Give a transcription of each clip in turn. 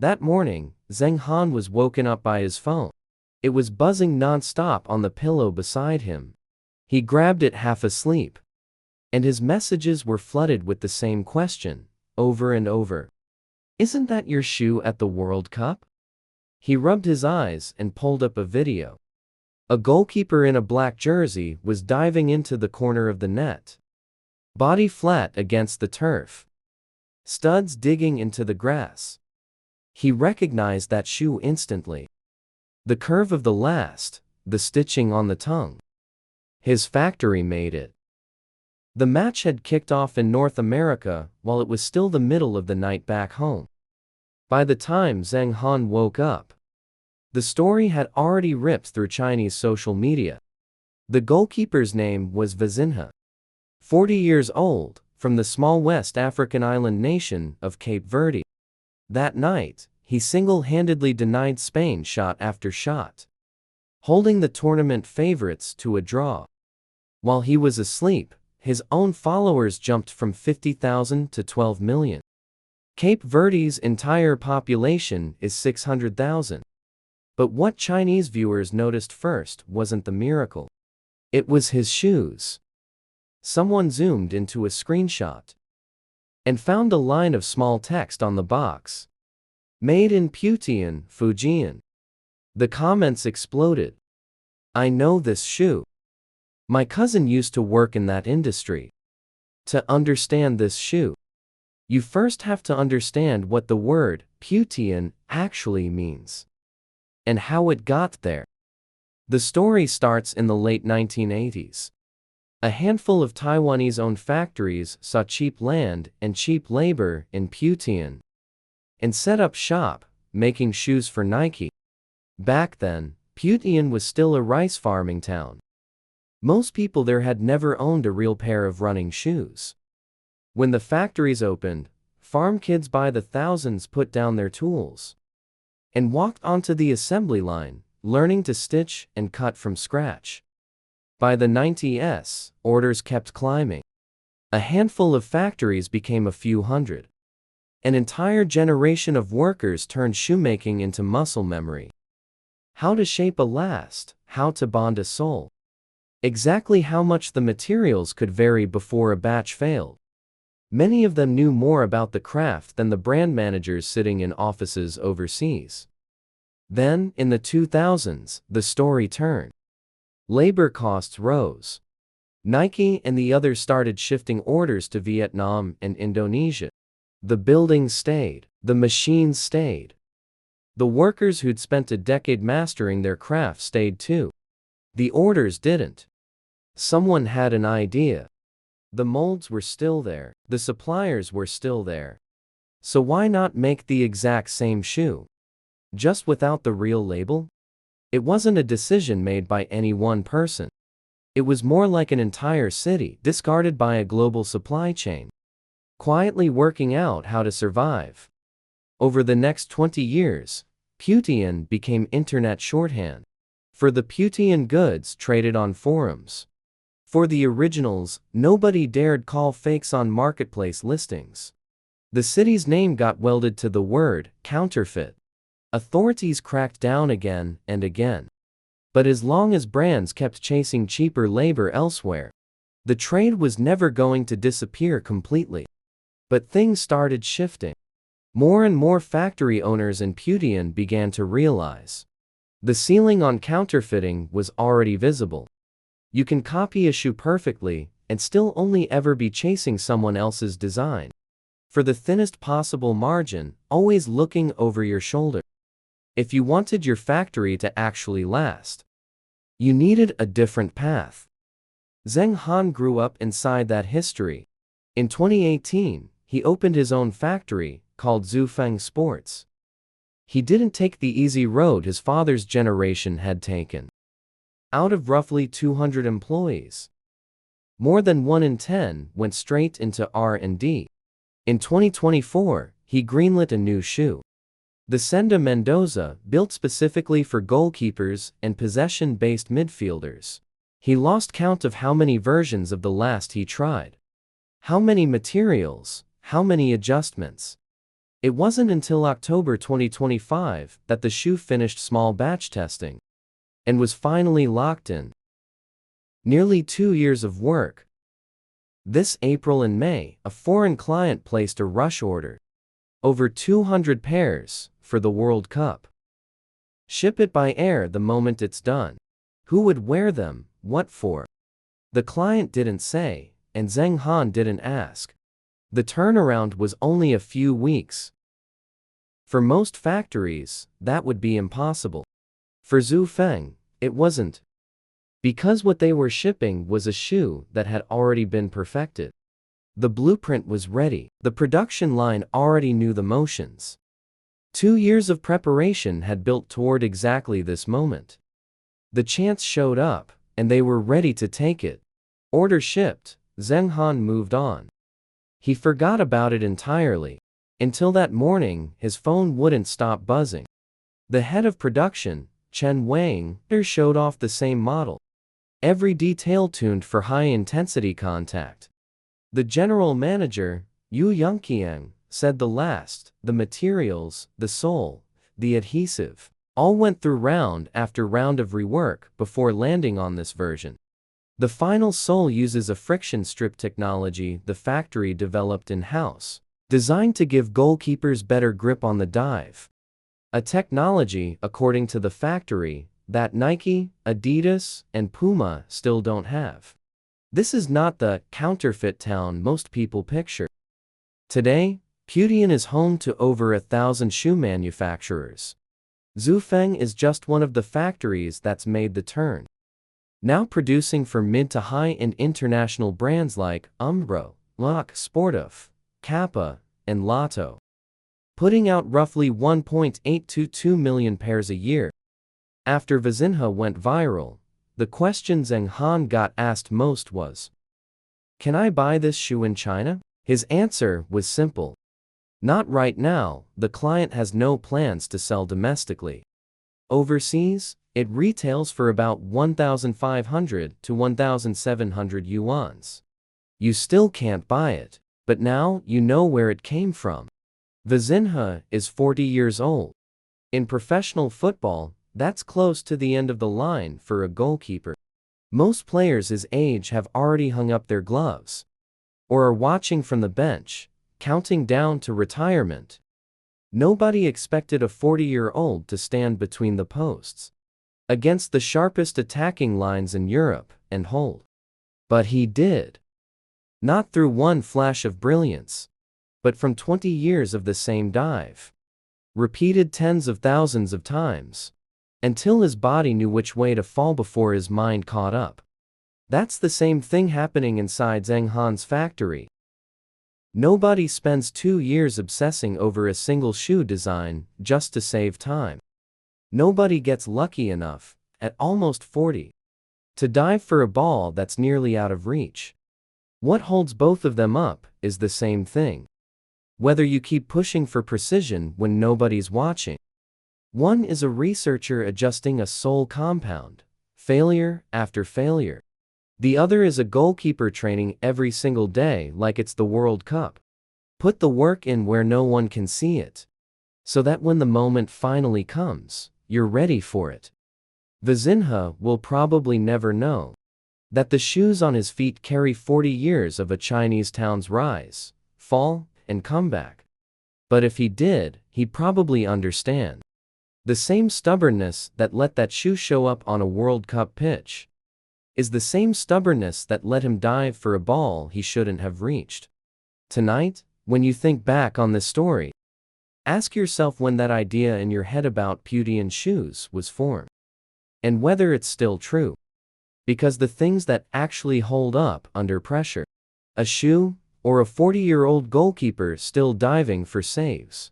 That morning, Zheng Han was woken up by his phone. It was buzzing non-stop on the pillow beside him. He grabbed it half asleep. And his messages were flooded with the same question, over and over. "Isn't that your shoe at the World Cup?" He rubbed his eyes and pulled up a video. A goalkeeper in a black jersey was diving into the corner of the net. Body flat against the turf. Studs digging into the grass. He recognized that shoe instantly. The curve of the last, the stitching on the tongue. His factory made it. The match had kicked off in North America while it was still the middle of the night back home. By the time Zheng Han woke up, the story had already ripped through Chinese social media. The goalkeeper's name was Vozinha. 40 years old, from the small West African island nation of Cape Verde. That night, he single-handedly denied Spain shot after shot, holding the tournament favorites to a draw. While he was asleep, his own followers jumped from 50,000 to 12 million. Cape Verde's entire population is 600,000. But what Chinese viewers noticed first wasn't the miracle. It was his shoes. Someone zoomed into a screenshot and found a line of small text on the box. "Made in Putian, Fujian." The comments exploded. "I know this shoe. My cousin used to work in that industry." To understand this shoe, you first have to understand what the word Putian actually means and how it got there. The story starts in the late 1980s. A handful of Taiwanese-owned factories saw cheap land and cheap labor in Putian and set up shop, making shoes for Nike. Back then, Putian was still a rice farming town. Most people there had never owned a real pair of running shoes. When the factories opened, farm kids by the thousands put down their tools and walked onto the assembly line, learning to stitch and cut from scratch. By the 90s, orders kept climbing. A handful of factories became a few hundred. An entire generation of workers turned shoemaking into muscle memory. How to shape a last, how to bond a sole. Exactly how much the materials could vary before a batch failed. Many of them knew more about the craft than the brand managers sitting in offices overseas. Then, in the 2000s, the story turned. Labor costs rose. Nike and the others started shifting orders to Vietnam and Indonesia. The buildings stayed. The machines stayed. The workers who'd spent a decade mastering their craft stayed too. The orders didn't. Someone had an idea. The molds were still there. The suppliers were still there. So why not make the exact same shoe? Just without the real label? It wasn't a decision made by any one person. It was more like an entire city discarded by a global supply chain, quietly working out how to survive. Over the next 20 years, Putian became internet shorthand for the Putian goods traded on forums. For the originals, nobody dared call fakes on marketplace listings. The city's name got welded to the word counterfeit. Authorities cracked down again and again. But as long as brands kept chasing cheaper labor elsewhere, the trade was never going to disappear completely. But things started shifting. More and more factory owners in Putian began to realize the ceiling on counterfeiting was already visible. You can copy a shoe perfectly and still only ever be chasing someone else's design for the thinnest possible margin, always looking over your shoulder. If you wanted your factory to actually last, you needed a different path. Zheng Han grew up inside that history. In 2018, he opened his own factory, called Zufeng Sports. He didn't take the easy road his father's generation had taken. Out of roughly 200 employees, more than 1 in 10 went straight into R&D. In 2024, he greenlit a new shoe. The Senda Mendoza, built specifically for goalkeepers and possession-based midfielders. He lost count of how many versions of the last he tried. How many materials, how many adjustments. It wasn't until October 2025 that the shoe finished small batch testing and was finally locked in. Nearly 2 years of work. This April and May, a foreign client placed a rush order. Over 200 pairs for the World Cup. Ship it by air the moment it's done. Who would wear them? What for? The client didn't say, and Zheng Han didn't ask. The turnaround was only a few weeks. For most factories, that would be impossible. For Zhu Feng, it wasn't. Because what they were shipping was a shoe that had already been perfected. The blueprint was ready. The production line already knew the motions. 2 years of preparation had built toward exactly this moment. The chance showed up, and they were ready to take it. Order shipped, Zheng Han moved on. He forgot about it entirely. Until that morning, his phone wouldn't stop buzzing. The head of production, Chen Wang, showed off the same model. Every detail tuned for high-intensity contact. The general manager, Yu Yongqiang, said the materials, the sole, the adhesive, all went through round after round of rework before landing on this version. The final sole uses a friction strip technology the factory developed in-house, designed to give goalkeepers better grip on the dive. A technology, according to the factory, that Nike, Adidas, and Puma still don't have. This is not the counterfeit town most people picture. Today, Putian is home to over 1,000 shoe manufacturers. Zhufeng is just one of the factories that's made the turn. Now producing for mid to high-end international brands like Umbro, Lock Sportif, Kappa, and Lotto. Putting out roughly 1.822 million pairs a year. After Vozinha went viral, the question Zheng Han got asked most was, "Can I buy this shoe in China?" His answer was simple. Not right now, the client has no plans to sell domestically. Overseas, it retails for about 1,500 to 1,700 yuans. You still can't buy it, but now you know where it came from. Vozinha is 40 years old. In professional football, that's close to the end of the line for a goalkeeper. Most players his age have already hung up their gloves, or are watching from the bench, counting down to retirement. Nobody expected a 40-year-old to stand between the posts, against the sharpest attacking lines in Europe, and hold. But he did. Not through one flash of brilliance, but from 20 years of the same dive. Repeated tens of thousands of times, until his body knew which way to fall before his mind caught up. That's the same thing happening inside Zheng Han's factory. Nobody spends 2 years obsessing over a single shoe design just to save time. Nobody gets lucky enough, at almost 40, to dive for a ball that's nearly out of reach. What holds both of them up is the same thing. Whether you keep pushing for precision when nobody's watching. One is a researcher adjusting a sole compound, failure after failure. The other is a goalkeeper training every single day like it's the World Cup. Put the work in where no one can see it, so that when the moment finally comes, you're ready for it. Vozinha will probably never know that the shoes on his feet carry 40 years of a Chinese town's rise, fall, and comeback. But if he did, he'd probably understand. The same stubbornness that let that shoe show up on a World Cup pitch is the same stubbornness that let him dive for a ball he shouldn't have reached. Tonight, when you think back on this story, ask yourself when that idea in your head about Putian shoes was formed, and whether it's still true. Because the things that actually hold up under pressure, a shoe, or a 40-year-old goalkeeper still diving for saves,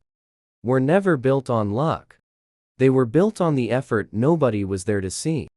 were never built on luck. They were built on the effort nobody was there to see.